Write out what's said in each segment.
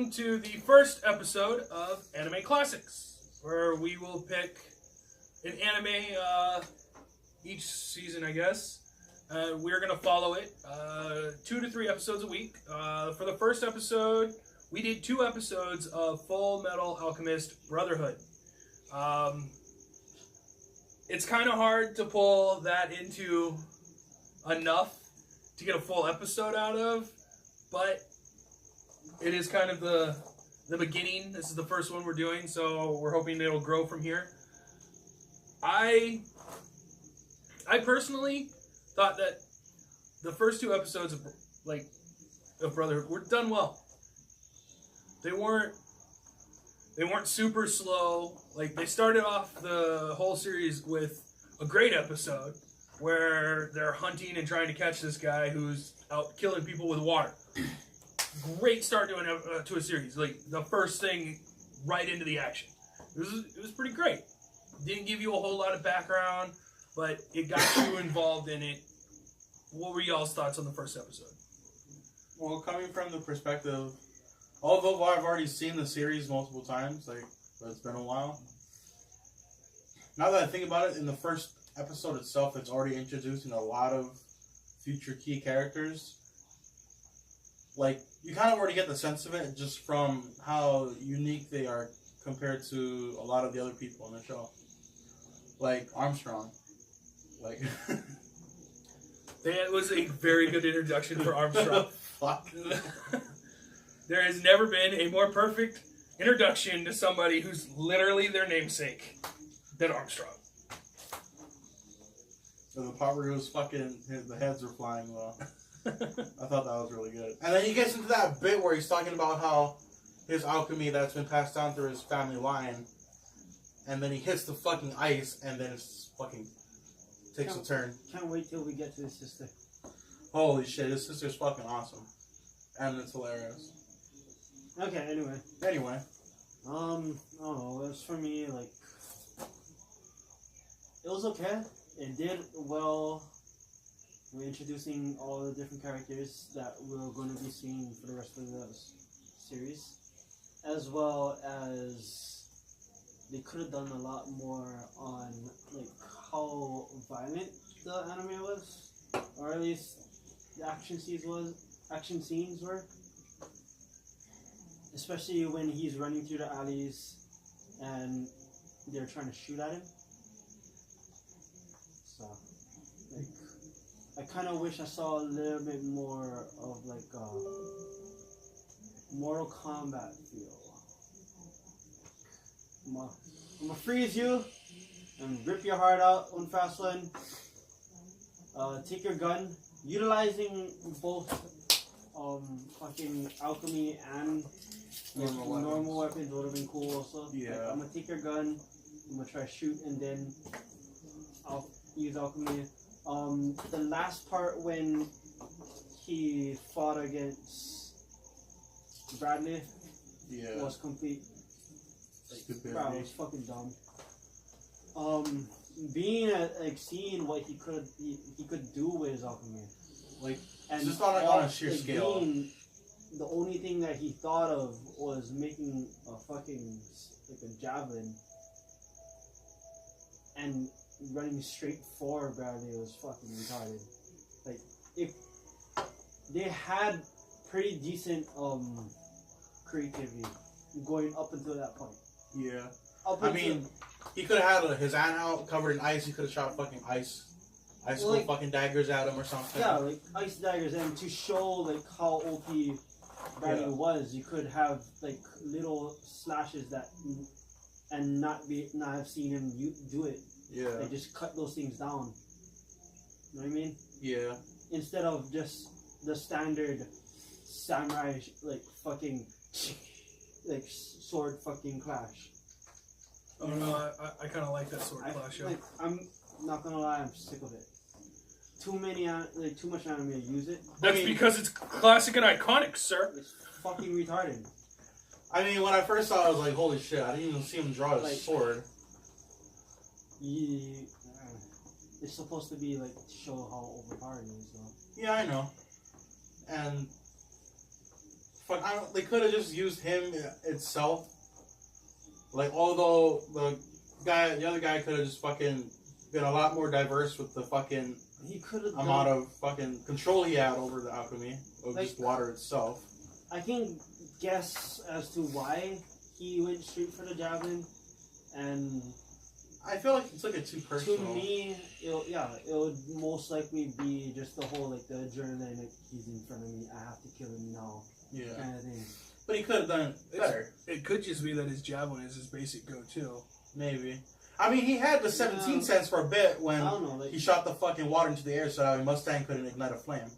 welcome to the first episode of Anime Classics, where we will pick an anime each season, I guess. We're going to follow it 2 to 3 episodes a week. For the first episode, we did 2 episodes of Full Metal Alchemist Brotherhood. It's kind of hard to pull that into enough to get a full episode out of, but it is kind of the beginning. This is the first one we're doing, so we're hoping it'll grow from here. I personally thought that the first 2 episodes of Brotherhood were done well. They weren't super slow. Like, they started off the whole series with a great episode where they're hunting and trying to catch this guy who's out killing people with water. Great start to a series. Like, the first thing right into the action. It was pretty great. Didn't give you a whole lot of background, but it got you involved in it. What were y'all's thoughts on the first episode? Well, coming from the perspective, although I've already seen the series multiple times, but it's been a while. Now that I think about it, in the first episode itself, it's already introducing a lot of future key characters. Like, you kind of already get the sense of it just from how unique they are compared to a lot of the other people on the show. Like Armstrong. Like, That was a very good introduction for Armstrong. Fuck. There has never been a more perfect introduction to somebody who's literally their namesake than Armstrong. So the part where he was the heads were flying well. I thought that was really good. And then he gets into that bit where he's talking about how his alchemy that's been passed down through his family line, and then he hits the fucking ice, and then it's fucking takes a turn. Can't wait till we get to his sister. Holy shit, his sister's fucking awesome. And it's hilarious. Okay, anyway. Anyway. I don't know, it was for me, like, it was okay. It did well. We're introducing all the different characters that we're going to be seeing for the rest of the series. As well as they could have done a lot more on, like, how violent the anime was. Or at least the action scenes were. Especially when he's running through the alleys and they're trying to shoot at him. So, like, I kind of wish I saw a little bit more of, like, Mortal Kombat feel. I'm gonna freeze you and rip your heart out one fast one. Take your gun, utilizing both fucking alchemy and normal weapons would have been cool also. Yeah. Like, I'm gonna take your gun, I'm gonna try to shoot, and then I'll use alchemy. The last part when he fought against Bradley was complete. Stupid. Bro, it was fucking dumb. Seeing what he could do with his alchemy, Like, and just on a sheer scale. The only thing that he thought of was making a fucking, like, a javelin and running straight for Bradley was fucking retarded. Like, if they had pretty decent creativity going up until that point. Yeah. Up I until, mean, he could have had his hand out covered in ice. He could have shot fucking ice like, fucking daggers at him or something. yeah, like ice daggers, and to show like how OP Bradley was, you could have like little slashes that, and not have seen him do it. Yeah. They just cut those things down. You know what I mean? Yeah. Instead of just the standard samurai like fucking like sword fucking clash. Oh no, I kind of like that sword clash. Like, I'm not gonna lie, I'm sick of it. Too much anime use it. That's because it's classic and iconic, sir. It's fucking retarded. I mean, when I first saw it, I was like, holy shit, I didn't even see him draw his Like, sword. Yeah, it's supposed to be like to show how overpowered he is, though. Yeah, I know. And fuck, they could have just used him itself. Like, although the other guy could have just fucking been a lot more diverse with the fucking He could have amount of fucking control he had over the alchemy of Like- just water itself. I can guess as to why he went straight for the javelin, and I feel like he took it too to personal. me, it would most likely be just the whole like the adrenaline, like he's in front of me, I have to kill him now, Yeah. kind of thing. But he could have done it better. It could just be that his javelin is his basic go-to. Maybe. I mean, he had the 17 Yeah. cents for a bit when I don't know, like he shot the fucking water into the air so that Mustang couldn't ignite a flame.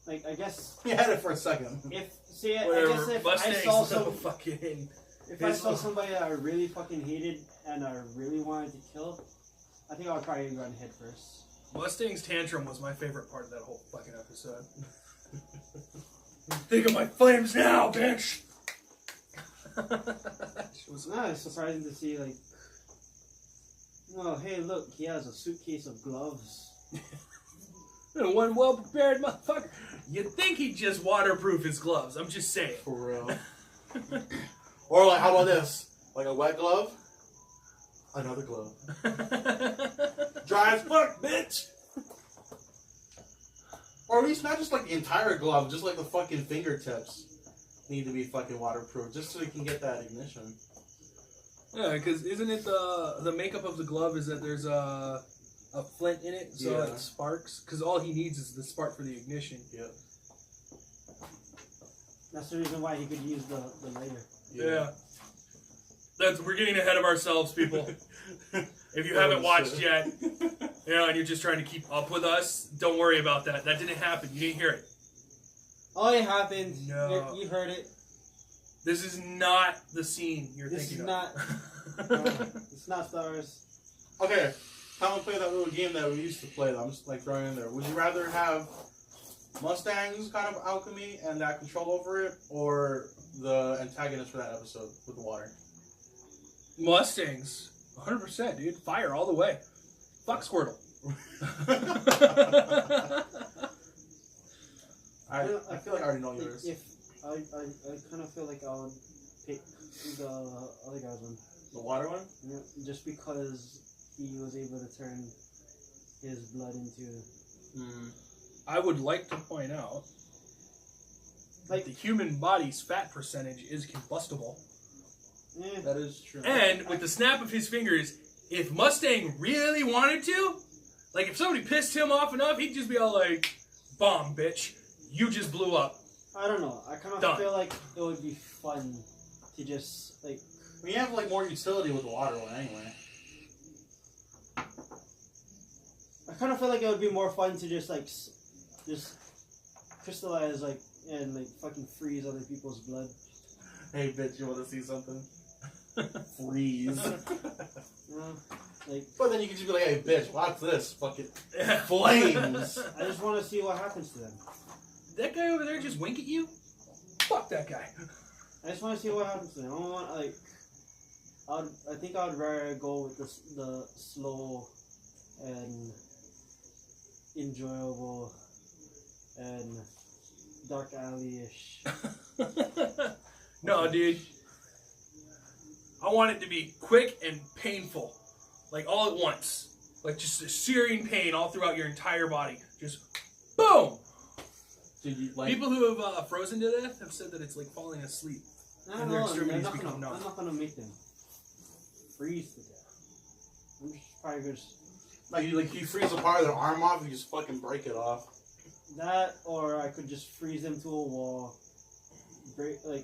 I guess He had it for a second. I guess Whatever. if Mustang's I saw so some. fucking. If I saw somebody that I really fucking hated and I really wanted to kill, I think I would probably run head first. Mustang's tantrum was my favorite part of that whole fucking episode. Think of my flames now, bitch! She was- No, it's surprising to see like, well, hey, look, he has a suitcase of gloves. One well prepared motherfucker. You'd think he'd just waterproof his gloves. I'm just saying. For real. Or like, how about this? Like a wet glove? Another glove. Dry as fuck, bitch! Or at least not just like the entire glove, just like the fucking fingertips need to be fucking waterproof, just so you can get that ignition. Yeah, because isn't it the makeup of the glove is that there's a flint in it, so Yeah. it sparks? Because all he needs is the spark for the ignition. Yep. That's the reason why he could use the lighter. Yeah. We're getting ahead of ourselves, people. If you Oh, haven't watched shit. yet, and you're just trying to keep up with us, don't worry about that. That didn't happen. You didn't hear it. Oh, it happened. No. You heard it. This is not the scene you're This thinking is not. of. It's not stars. Okay, time to play that little game that we used to play that I'm just like throwing in there. Would you rather have Mustang's kind of alchemy and that control over it, or the antagonist for that episode with the water? Mustangs. 100%, dude. Fire all the way. Fuck Squirtle. I feel like I already know yours. If I kind of feel like I would pick the other guy's one. The water one? Yeah, just because he was able to turn his blood into. I would like to point out Like- the human body's fat percentage is combustible. That is true. And with the snap of his fingers, if Mustang really wanted to, like if somebody pissed him off enough, he'd just be all like, "Bomb, bitch. You just blew up." I don't know. I kind Done. of feel like it would be fun to just like. We have like more utility with the water one anyway. I kind of feel like it would be more fun to just like just crystallize like and like fucking freeze other people's blood. Hey bitch, you want to see something? Freeze. You know? Like But then you can just be like, hey bitch, watch this. Fucking Yeah. flames. I just want to see what happens to them. That guy over there just wink at you? Fuck that guy. I just want to see what happens to them. I don't want like. I think I'd rather go with the slow and enjoyable and dark alley-ish. No, dude. I want it to be quick and painful. Like all at once. Like just a searing pain all throughout your entire body. Just boom! Did you like? People who have frozen to death have said that it's like falling asleep. I And don't their know. extremities I'm become numb. not gonna make them freeze to death. I'm just probably just Like you freeze a part of their arm off, you just fucking break it off. that, or I could just freeze them to a wall,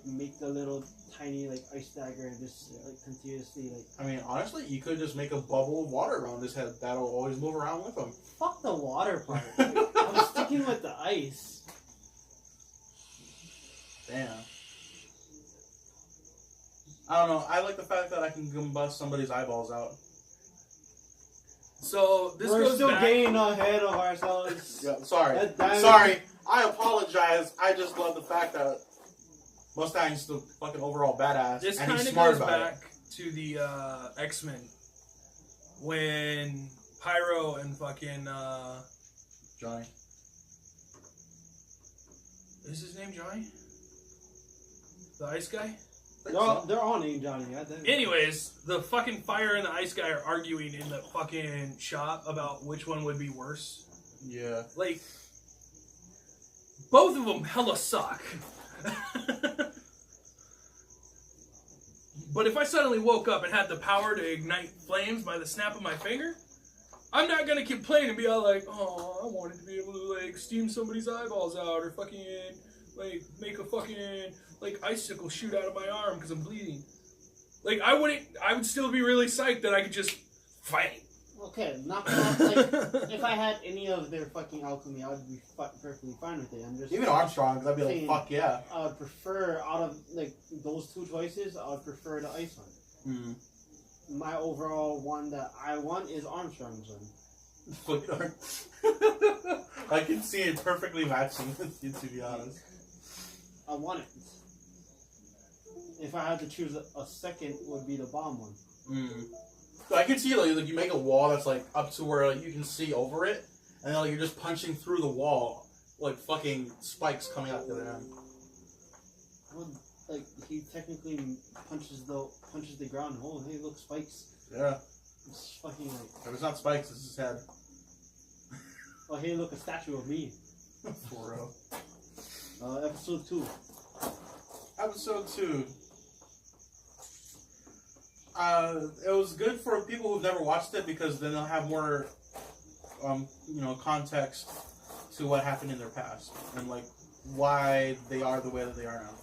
make a little tiny like ice dagger and just like continuously like. I mean, honestly, you could just make a bubble of water around his head that'll always move around with him. Fuck the water part. I'm sticking with the ice. Damn. I don't know. I like the fact that I can combust somebody's eyeballs out. So this We're goes still back. getting ahead of ourselves. Yeah, sorry. Damn. Sorry. I apologize. I just love the fact that Mustang's the fucking overall badass, This and kind he's of smart goes about back to the X-Men when Pyro and fucking it. Johnny. is his name Johnny? The ice guy? They're all named Johnny. Goddamn. Anyways, the fucking fire and the ice guy are arguing in the fucking shop about which one would be worse. Yeah. Like, both of them hella suck. But if I suddenly woke up and had the power to ignite flames by the snap of my finger, I'm not gonna complain and be all like, oh, I wanted to be able to, like, steam somebody's eyeballs out or fucking, like, make a fucking, like, icicle shoot out of my arm because I'm bleeding. Like, I would still be really psyched that I could just fight. Okay, not like if I had any of their fucking alchemy, I would be perfectly fine with it. I'm just Even Armstrong, because I'd be like, saying, fuck yeah. I would prefer out of like those two choices. I would prefer the ice one. Mm. My overall one that I want is Armstrong's one. I can see it perfectly matching with you, to be honest. I want it. If I had to choose a second, would be the bomb one. Mm. So I can see like you make a wall that's like up to where like you can see over it, and then like you're just punching through the wall, like fucking spikes coming out the other end. Well, like he technically punches the ground. Oh, hey, look, spikes. Yeah. It's fucking like. If it's not spikes, it's his head. Oh, hey, look, a statue of me. For real. Episode 2. Episode 2. It was good for people who've never watched it because then they'll have more, context to what happened in their past and like why they are the way that they are now.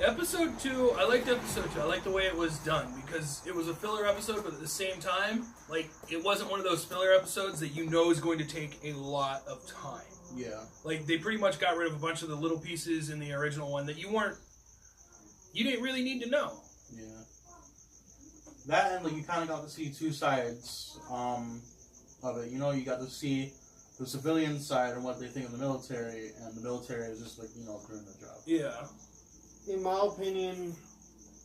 Episode 2, I liked episode 2. I liked the way it was done because it was a filler episode, but at the same time, like, it wasn't one of those filler episodes that you know is going to take a lot of time. Yeah. Like, they pretty much got rid of a bunch of the little pieces in the original one that you didn't really need to know. Yeah. That and like you kind of got to see two sides of it. You know, you got to see the civilian side and what they think of the military, and the military is just like doing their job. Yeah. In my opinion,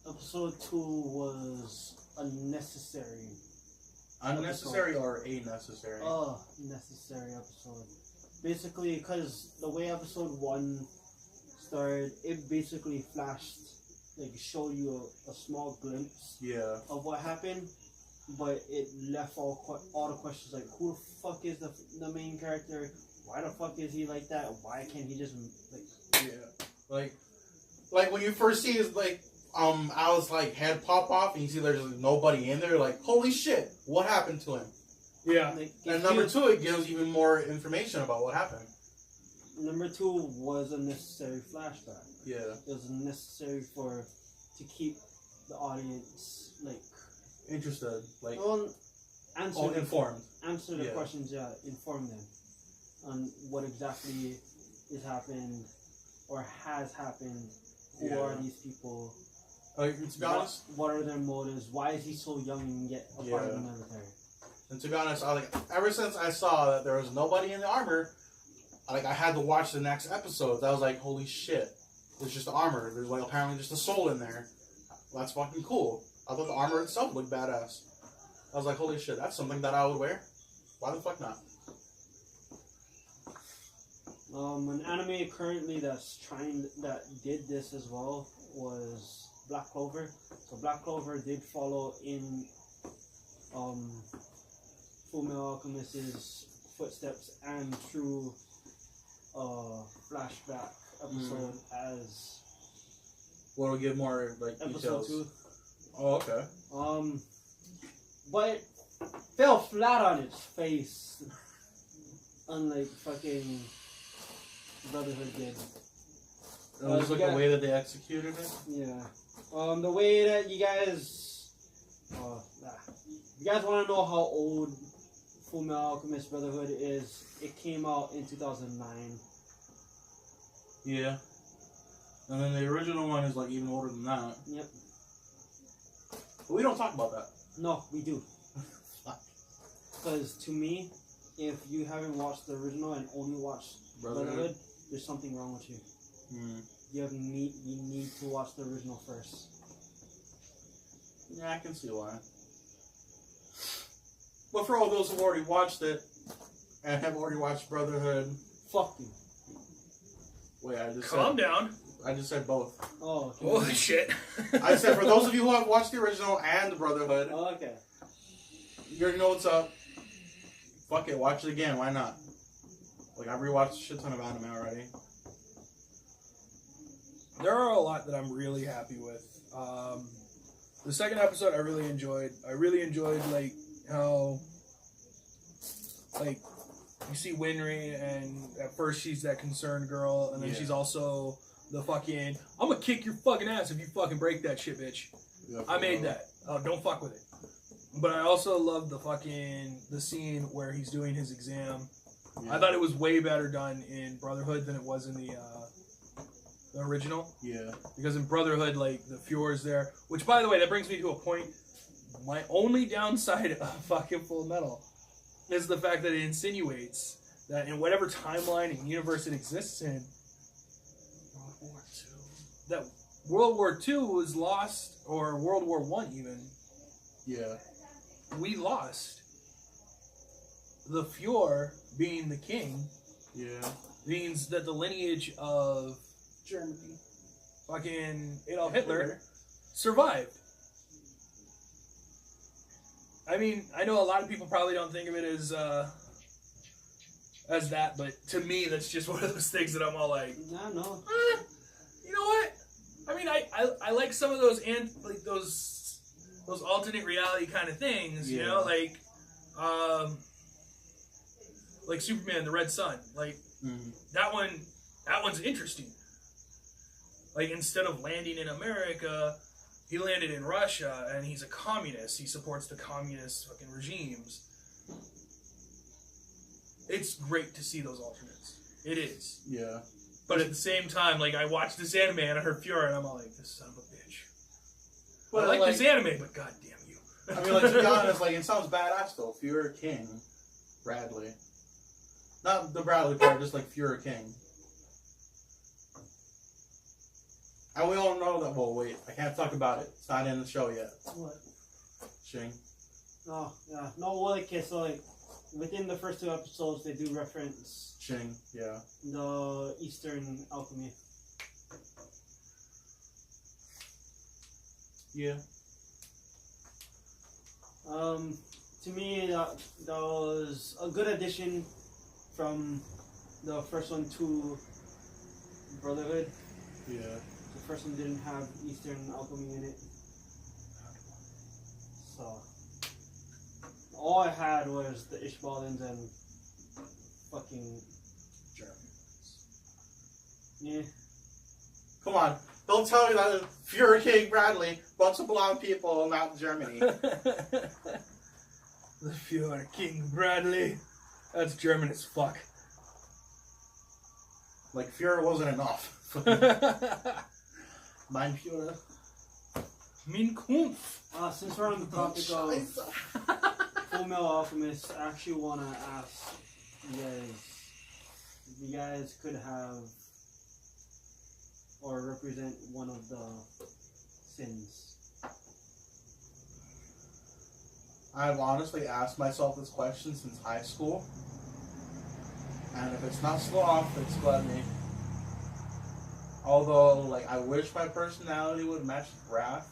episode 2 was unnecessary. Unnecessary or a necessary? Necessary episode. Basically, because the way episode 1 started, it basically flashed, like, showed you a small glimpse of what happened, but it left all the questions like, who the fuck is the main character? Why the fuck is he like that? Why can't he just, like... Like when you first see his, like, Al's, like, head pop off and you see there's like, nobody in there, like, holy shit, what happened to him? Yeah. Like, and number 2, it gives even more information about what happened. Number 2 was a necessary flashback. Yeah. It was necessary to keep the audience, like... Interested. Like... informed. Answer the Yeah. questions, inform them on what exactly is happened or has happened. Who Yeah. are these people? To be honest... What are their motives? Why is he so young and yet a part of the military? And to be honest, I was like, ever since I saw that there was nobody in the armor, I had to watch the next episodes. I was like, holy shit, it's just the armor. There's like apparently just a soul in there. That's fucking cool. I thought the armor itself looked badass. I was like, holy shit, that's something that I would wear. Why the fuck not? An anime currently that did this as well was Black Clover. So Black Clover did follow in Fullmetal Alchemist's footsteps and through flashback episode as What'll give more like episode details. 2. Oh, okay. But it fell flat on its face, unlike fucking Brotherhood did. It was like the way that they executed it. Yeah. The way that you guys, you guys want to know how old Fullmetal Alchemist Brotherhood is? It came out in 2009. Yeah. And then the original one is like even older than that. Yep. But we don't talk about that. No, we do. Because to me, if you haven't watched the original and only watched Brotherhood, there's something wrong with you. You need to watch the original first. Yeah, I can see why. But for all those who've already watched it and have already watched Brotherhood, Fuck you. wait, I just Calm down. I just said both. Oh, okay. Holy shit. I said for those of you who have watched the original and the Brotherhood, Oh, okay. you already know what's up. Fuck it, watch it again. Why not? Like, I've rewatched a shit ton of anime already. There are a lot that I'm really happy with. The second episode I really enjoyed. I really enjoyed like how like you see Winry and at first she's that concerned girl and then Yeah. she's also the fucking I'm gonna kick your fucking ass if you fucking break that shit, bitch. Yeah, I made that. Don't fuck with it. But I also love the scene where he's doing his exam. Yeah. I thought it was way better done in Brotherhood than it was in the original. Yeah. Because in Brotherhood, like, the Fuhr's there. Which, by the way, that brings me to a point. My only downside of fucking Full Metal is the fact that it insinuates that in whatever timeline and universe it exists in, World War II. that World War II was lost, or World War I even, Yeah. we lost. The Fuhr, being the king, Yeah. means that the lineage of Germany. fucking Adolf Hitler survived. I mean, I know a lot of people probably don't think of it as that, but to me, that's just one of those things that I'm all like, Yeah, no. you know what? I mean, I like some of those like those alternate reality kind of things, you know, like Superman, the Red Sun, like that one's interesting. Like, instead of landing in America, he landed in Russia, and he's a communist. He supports the communist fucking regimes. It's great to see those alternates. It is. Yeah. But at the same time, like, I watched this anime and I heard Fiora, and I'm all like, this son of a bitch. But I like this anime, but goddamn you. I mean, like, to be honest, like, it sounds badass though. Fuhrer King, Bradley. Not the Bradley part, just like Fuhrer King. And we all know that. Well, wait, I can't talk about it. It's not in the show yet. What? Shing. Oh, yeah. No, well, okay, so, like, within the first 2 episodes, they do reference Shing. Yeah. the Eastern alchemy. Yeah. To me, that was a good addition from the first one to Brotherhood. Yeah. The first one didn't have Eastern alchemy in it. So, all I had was the Ishbalans and fucking Germans. yeah. Come on. Don't tell me that Fuhrer King Bradley, bunch of blonde people, not Germany. The Fiora King Bradley. That's German as fuck. Like, Fuhrer wasn't enough. Mein Fuhrer. Min Kampf. Since we're on the topic of Full Metal Alchemist, I actually want to ask you guys if you guys could have or represent one of the sins. I've honestly asked myself this question since high school. And if it's not sloth, it's gluttony. Although, like, I wish my personality would match Wrath,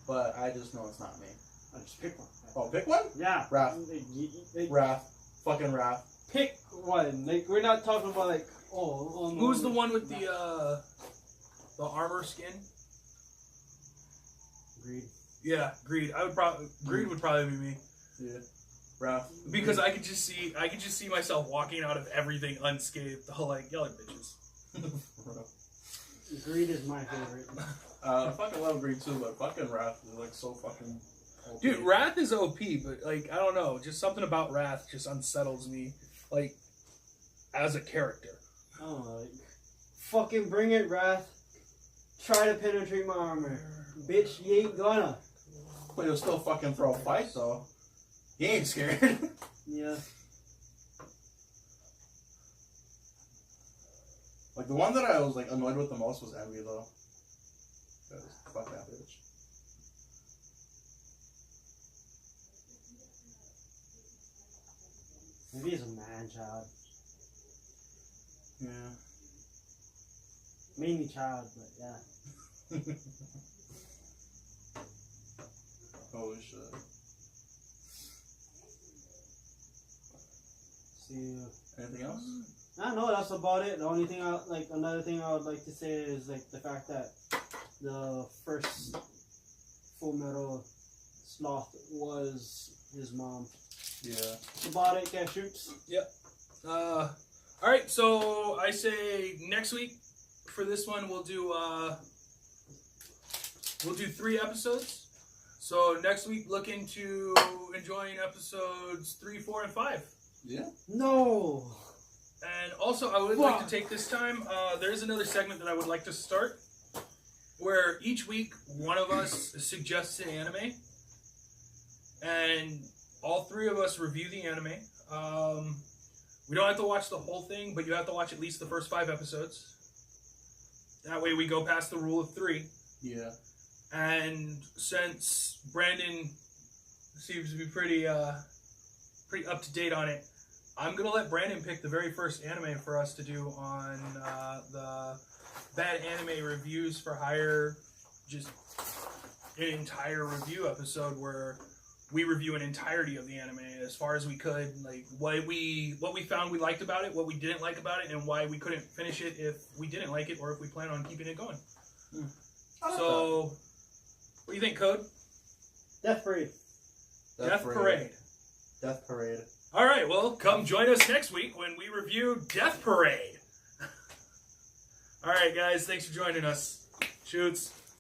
but I just know it's not me. I just pick one. Oh, pick one? Yeah. Wrath. Wrath. Fucking Wrath. Pick one. Like, we're not talking about like, oh no. Who's the one with the armor skin? Greed. Yeah, Greed. Greed would probably be me. Yeah. Wrath. Because I could just see myself walking out of everything unscathed, all like yelling bitches. Greed is my favorite. I fucking love Greed too, but fucking Wrath is like so fucking OP. Dude, Wrath is OP, but like I don't know, just something about Wrath just unsettles me, like as a character. Oh, like, fucking bring it, Wrath. Try to penetrate my armor. Bitch, you ain't gonna. But he'll still fucking throw a fight though. He ain't scared. Yeah. Like the one that I was like annoyed with the most was Envy though. 'Cause fuck that bitch. Maybe he's a man child. Yeah. Mainly child, but yeah. Holy shit. See. Anything else? I know that's about it. The only thing another thing I would like to say is like the fact that the first Full Metal Sloth was his mom. Yeah. That's about it, Cat Shoots. All right, so I say next week for this one we'll do 3 episodes. So next week, look into enjoying episodes 3, 4, and 5. Yeah. No. And also, I would like to take this time. There's another segment that I would like to start, where each week one of us suggests an anime, and all 3 of us review the anime. We don't have to watch the whole thing, but you have to watch at least the first 5 episodes. That way, we go past the rule of 3. Yeah. And since Brandon seems to be pretty up to date on it, I'm gonna let Brandon pick the very first anime for us to do on the Bad Anime Reviews for Hire, just an entire review episode where we review an entirety of the anime as far as we could, like what we found we liked about it, what we didn't like about it, and why we couldn't finish it if we didn't like it or if we plan on keeping it going. So, what do you think, Code? Death Parade. Death Parade. Death Parade. All right, well, come join us next week when we review Death Parade. All right, guys, thanks for joining us. Shoots.